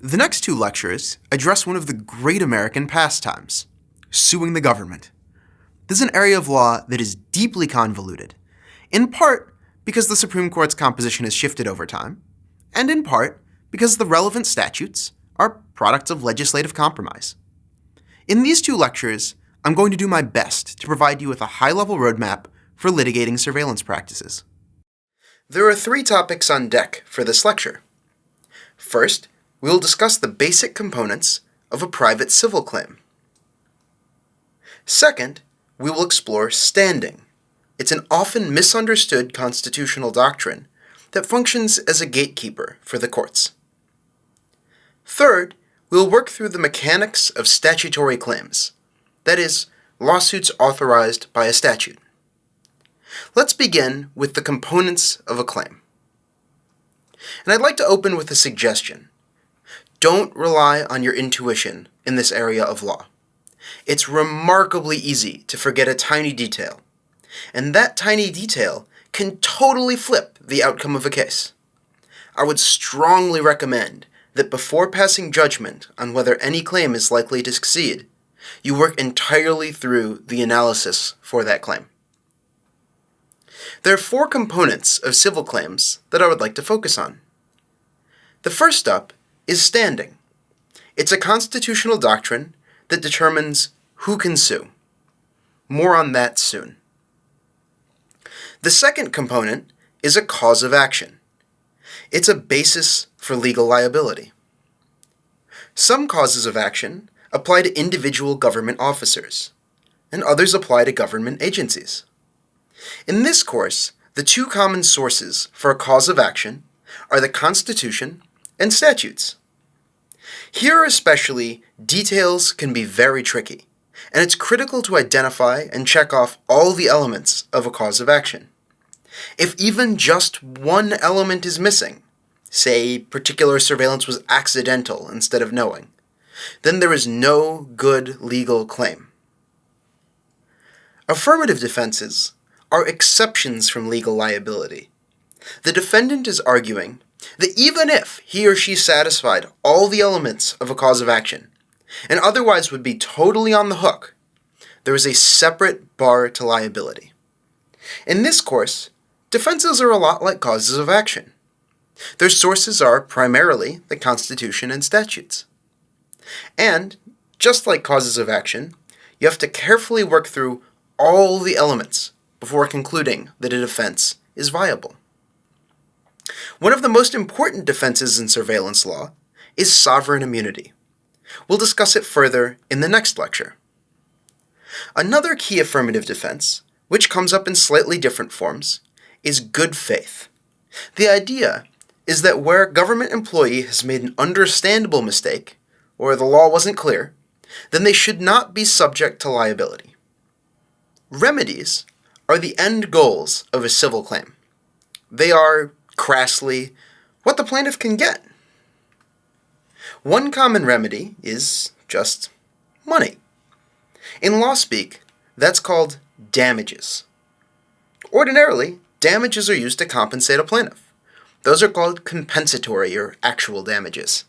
The next two lectures address one of the great American pastimes, suing the government. This is an area of law that is deeply convoluted, in part because the Supreme Court's composition has shifted over time, and in part because the relevant statutes are products of legislative compromise. In these two lectures, I'm going to do my best to provide you with a high-level roadmap for litigating surveillance practices. There are three topics on deck for this lecture. First, we will discuss the basic components of a private civil claim. Second, we will explore standing. It's an often misunderstood constitutional doctrine that functions as a gatekeeper for the courts. Third, we will work through the mechanics of statutory claims, that is, lawsuits authorized by a statute. Let's begin with the components of a claim. And I'd like to open with a suggestion. Don't rely on your intuition in this area of law. It's remarkably easy to forget a tiny detail, and that tiny detail can totally flip the outcome of a case. I would strongly recommend that before passing judgment on whether any claim is likely to succeed, you work entirely through the analysis for that claim. There are four components of civil claims that I would like to focus on. The first up is standing. It's a constitutional doctrine that determines who can sue. More on that soon. The second component is a cause of action. It's a basis for legal liability. Some causes of action apply to individual government officers, and others apply to government agencies. In this course, the two common sources for a cause of action are the Constitution and statutes. Here especially, details can be very tricky, and it's critical to identify and check off all the elements of a cause of action. If even just one element is missing, say particular surveillance was accidental instead of knowing, then there is no good legal claim. Affirmative defenses are exceptions from legal liability. The defendant is arguing that even if he or she satisfied all the elements of a cause of action, and otherwise would be totally on the hook, there is a separate bar to liability. In this course, defenses are a lot like causes of action. Their sources are primarily the Constitution and statutes. And, just like causes of action, you have to carefully work through all the elements before concluding that a defense is viable. One of the most important defenses in surveillance law is sovereign immunity. We'll discuss it further in the next lecture. Another key affirmative defense, which comes up in slightly different forms, is good faith. The idea is that where a government employee has made an understandable mistake, or the law wasn't clear, then they should not be subject to liability. Remedies are the end goals of a civil claim. They are, crassly, what the plaintiff can get. One common remedy is just money. In law speak, that's called damages. Ordinarily, damages are used to compensate a plaintiff. Those are called compensatory or actual damages.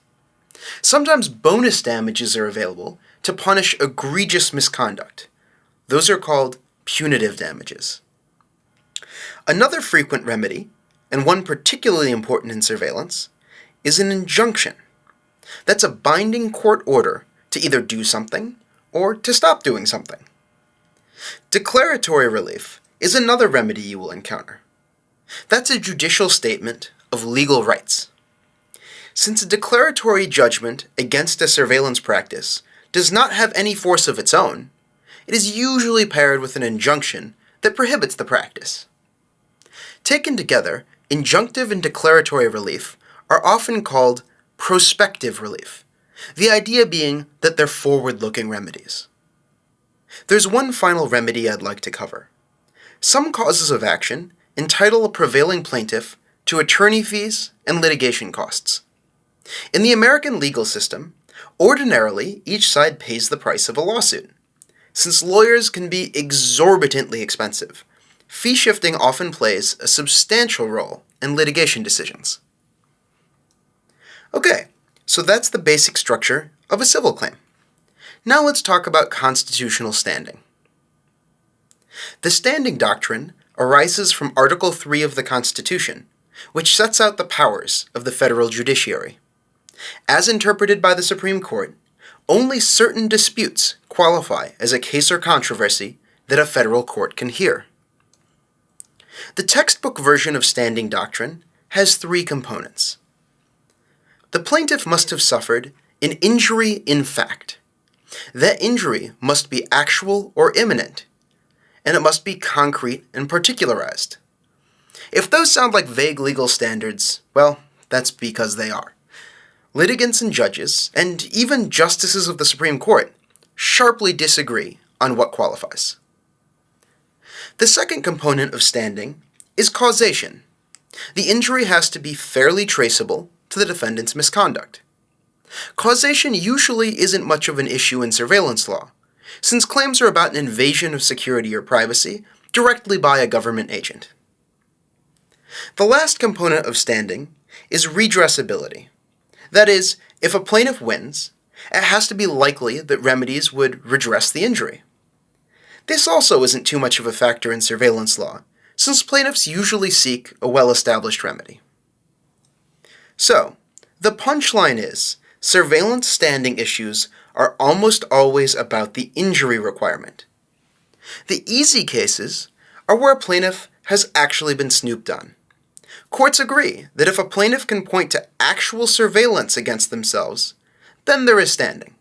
Sometimes bonus damages are available to punish egregious misconduct. Those are called punitive damages. Another frequent remedy, and one particularly important in surveillance, is an injunction. That's a binding court order to either do something or to stop doing something. Declaratory relief is another remedy you will encounter. That's a judicial statement of legal rights. Since a declaratory judgment against a surveillance practice does not have any force of its own, it is usually paired with an injunction that prohibits the practice. Taken together, injunctive and declaratory relief are often called prospective relief, the idea being that they're forward-looking remedies. There's one final remedy I'd like to cover. Some causes of action entitle a prevailing plaintiff to attorney fees and litigation costs. In the American legal system, ordinarily each side pays the price of a lawsuit. Since lawyers can be exorbitantly expensive, fee shifting often plays a substantial role in litigation decisions. Okay, So that's the basic structure of a civil claim. Now let's talk about constitutional standing. The standing doctrine arises from Article 3 of the Constitution, which sets out the powers of the federal judiciary. As interpreted by the Supreme Court, only certain disputes qualify as a case or controversy that a federal court can hear. The textbook version of standing doctrine has three components. The plaintiff must have suffered an injury in fact. That injury must be actual or imminent, and it must be concrete and particularized. If those sound like vague legal standards, well, that's because they are. Litigants and judges, and even justices of the Supreme Court, sharply disagree on what qualifies. The second component of standing is causation. The injury has to be fairly traceable to the defendant's misconduct. Causation usually isn't much of an issue in surveillance law, since claims are about an invasion of security or privacy directly by a government agent. The last component of standing is redressability. That is, if a plaintiff wins, it has to be likely that remedies would redress the injury. This also isn't too much of a factor in surveillance law, since plaintiffs usually seek a well-established remedy. So, the punchline is, surveillance standing issues are almost always about the injury requirement. The easy cases are where a plaintiff has actually been snooped on. Courts agree that if a plaintiff can point to actual surveillance against themselves, then there is standing.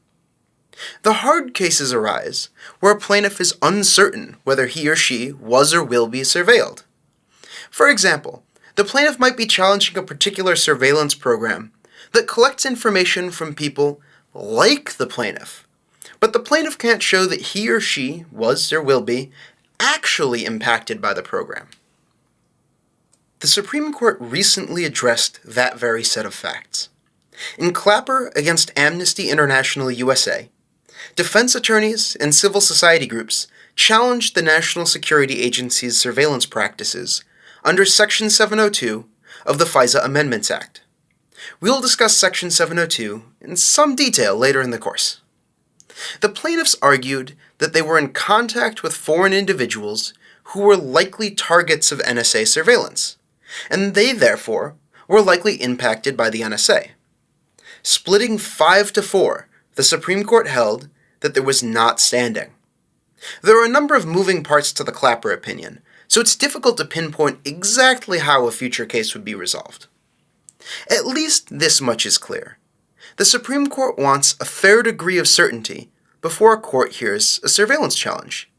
The hard cases arise where a plaintiff is uncertain whether he or she was or will be surveilled. For example, the plaintiff might be challenging a particular surveillance program that collects information from people like the plaintiff, but the plaintiff can't show that he or she was or will be actually impacted by the program. The Supreme Court recently addressed that very set of facts. In Clapper against Amnesty International USA, defense attorneys and civil society groups challenged the National Security Agency's surveillance practices under Section 702 of the FISA Amendments Act. We'll discuss Section 702 in some detail later in the course. The plaintiffs argued that they were in contact with foreign individuals who were likely targets of NSA surveillance, and they, therefore, were likely impacted by the NSA. Splitting 5-4, the Supreme Court held that there was not standing. There are a number of moving parts to the Clapper opinion, so it's difficult to pinpoint exactly how a future case would be resolved. At least this much is clear. The Supreme Court wants a fair degree of certainty before a court hears a surveillance challenge.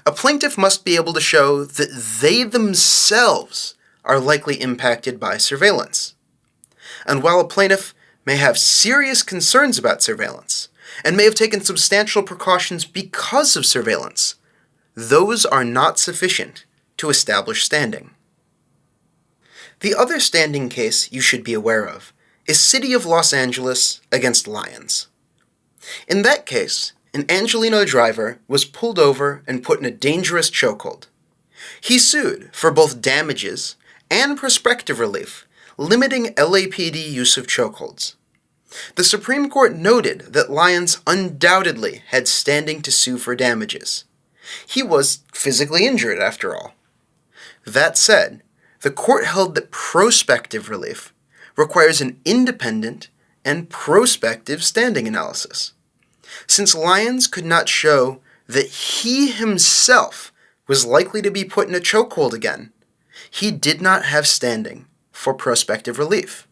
A plaintiff must be able to show that they themselves are likely impacted by surveillance. And while a plaintiff may have serious concerns about surveillance, and may have taken substantial precautions because of surveillance, those are not sufficient to establish standing. The other standing case you should be aware of is City of Los Angeles against Lyons. In that case, an Angelino driver was pulled over and put in a dangerous chokehold. He sued for both damages and prospective relief, limiting LAPD use of chokeholds. The Supreme Court noted that Lyons undoubtedly had standing to sue for damages. He was physically injured, after all. That said, the court held that prospective relief requires an independent and prospective standing analysis. Since Lyons could not show that he himself was likely to be put in a chokehold again, he did not have standing for prospective relief.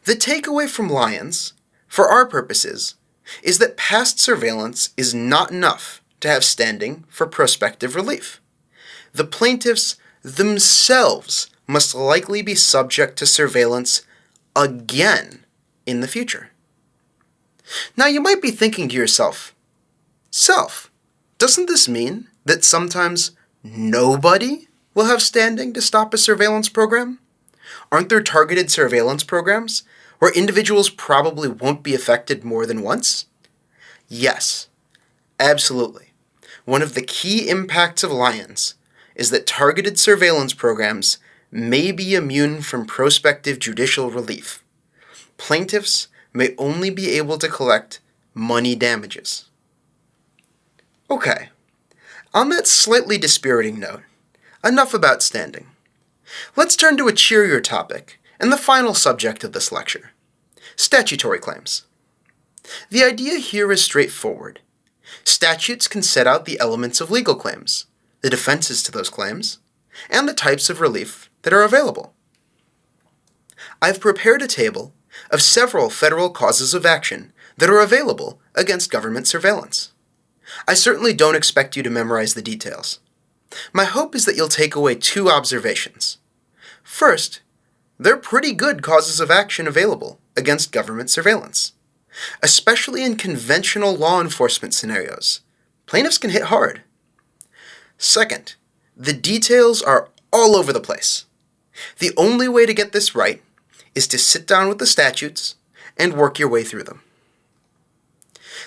The takeaway from Lyons, for our purposes, is that past surveillance is not enough to have standing for prospective relief. The plaintiffs themselves must likely be subject to surveillance again in the future. Now you might be thinking to yourself, doesn't this mean that sometimes nobody will have standing to stop a surveillance program? Aren't there targeted surveillance programs where individuals probably won't be affected more than once? Yes, absolutely. One of the key impacts of Lyons is that targeted surveillance programs may be immune from prospective judicial relief. plaintiffs may only be able to collect money damages. Okay, on that slightly dispiriting note, enough about standing. Let's turn to a cheerier topic and the final subject of this lecture: statutory claims. The idea here is straightforward. Statutes can set out the elements of legal claims, the defenses to those claims, and the types of relief that are available. I've prepared a table of several federal causes of action that are available against government surveillance. I certainly don't expect you to memorize the details. My hope is that you'll take away two observations. First, there are pretty good causes of action available against government surveillance. Especially in conventional law enforcement scenarios, plaintiffs can hit hard. Second, the details are all over the place. The only way to get this right is to sit down with the statutes and work your way through them.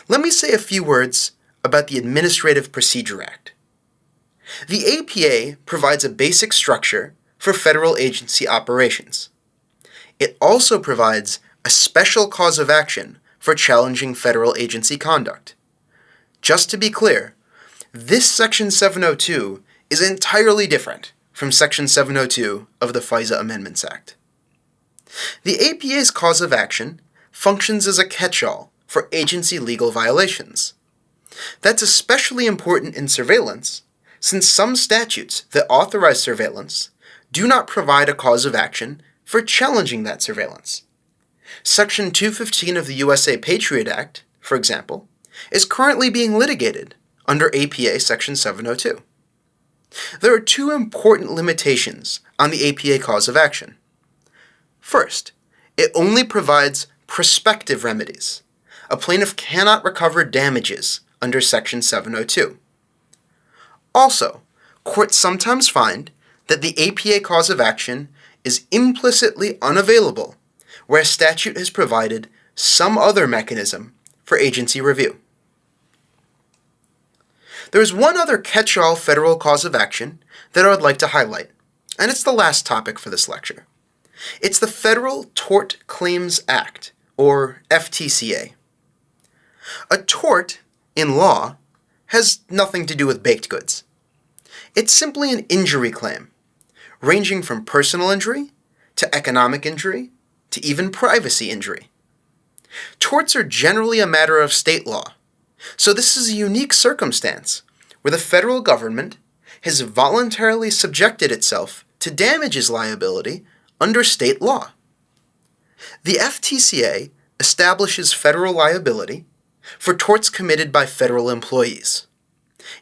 Let me say a few words about the Administrative Procedure Act. The APA provides a basic structure for federal agency operations. It also provides a special cause of action for challenging federal agency conduct. Just to be clear, this Section 702 is entirely different from Section 702 of the FISA Amendments Act. The APA's cause of action functions as a catch-all for agency legal violations. That's especially important in surveillance, since some statutes that authorize surveillance do not provide a cause of action for challenging that surveillance. Section 215 of the USA Patriot Act, for example, is currently being litigated under APA Section 702. There are two important limitations on the APA cause of action. First, it only provides prospective remedies. A plaintiff cannot recover damages under Section 702. Also, courts sometimes find that the APA cause of action is implicitly unavailable where a statute has provided some other mechanism for agency review. There is one other catch-all federal cause of action that I would like to highlight, and it's the last topic for this lecture. It's the Federal Tort Claims Act, or FTCA. A tort, in law, has nothing to do with baked goods. It's simply an injury claim, ranging from personal injury to economic injury to even privacy injury. Torts are generally a matter of state law, so this is a unique circumstance where the federal government has voluntarily subjected itself to damages liability under state law. The FTCA establishes federal liability for torts committed by federal employees.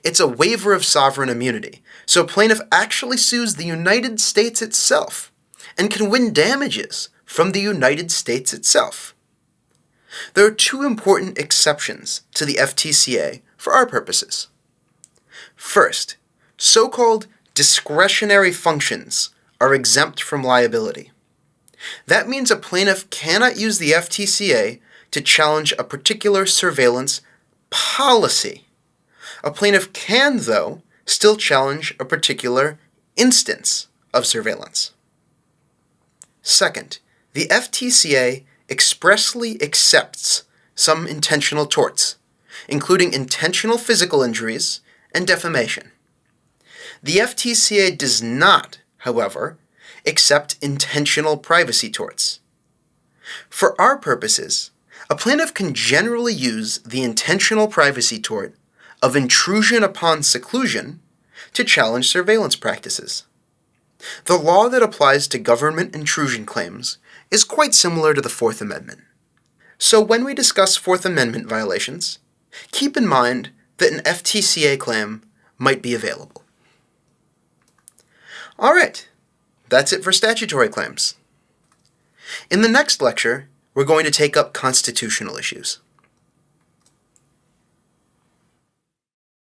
It's a waiver of sovereign immunity, so a plaintiff actually sues the United States itself and can win damages from the United States itself. There are two important exceptions to the FTCA for our purposes. First, so-called discretionary functions are exempt from liability. That means a plaintiff cannot use the FTCA to challenge a particular surveillance policy. A plaintiff can, though, still challenge a particular instance of surveillance. Second, the FTCA expressly accepts some intentional torts, including intentional physical injuries and defamation. The FTCA does not, however, accept intentional privacy torts. For our purposes, a plaintiff can generally use the intentional privacy tort of intrusion upon seclusion to challenge surveillance practices. The law that applies to government intrusion claims is quite similar to the Fourth Amendment. So when we discuss Fourth Amendment violations, keep in mind that an FTCA claim might be available. All right, that's it for statutory claims. In the next lecture, we're going to take up constitutional issues.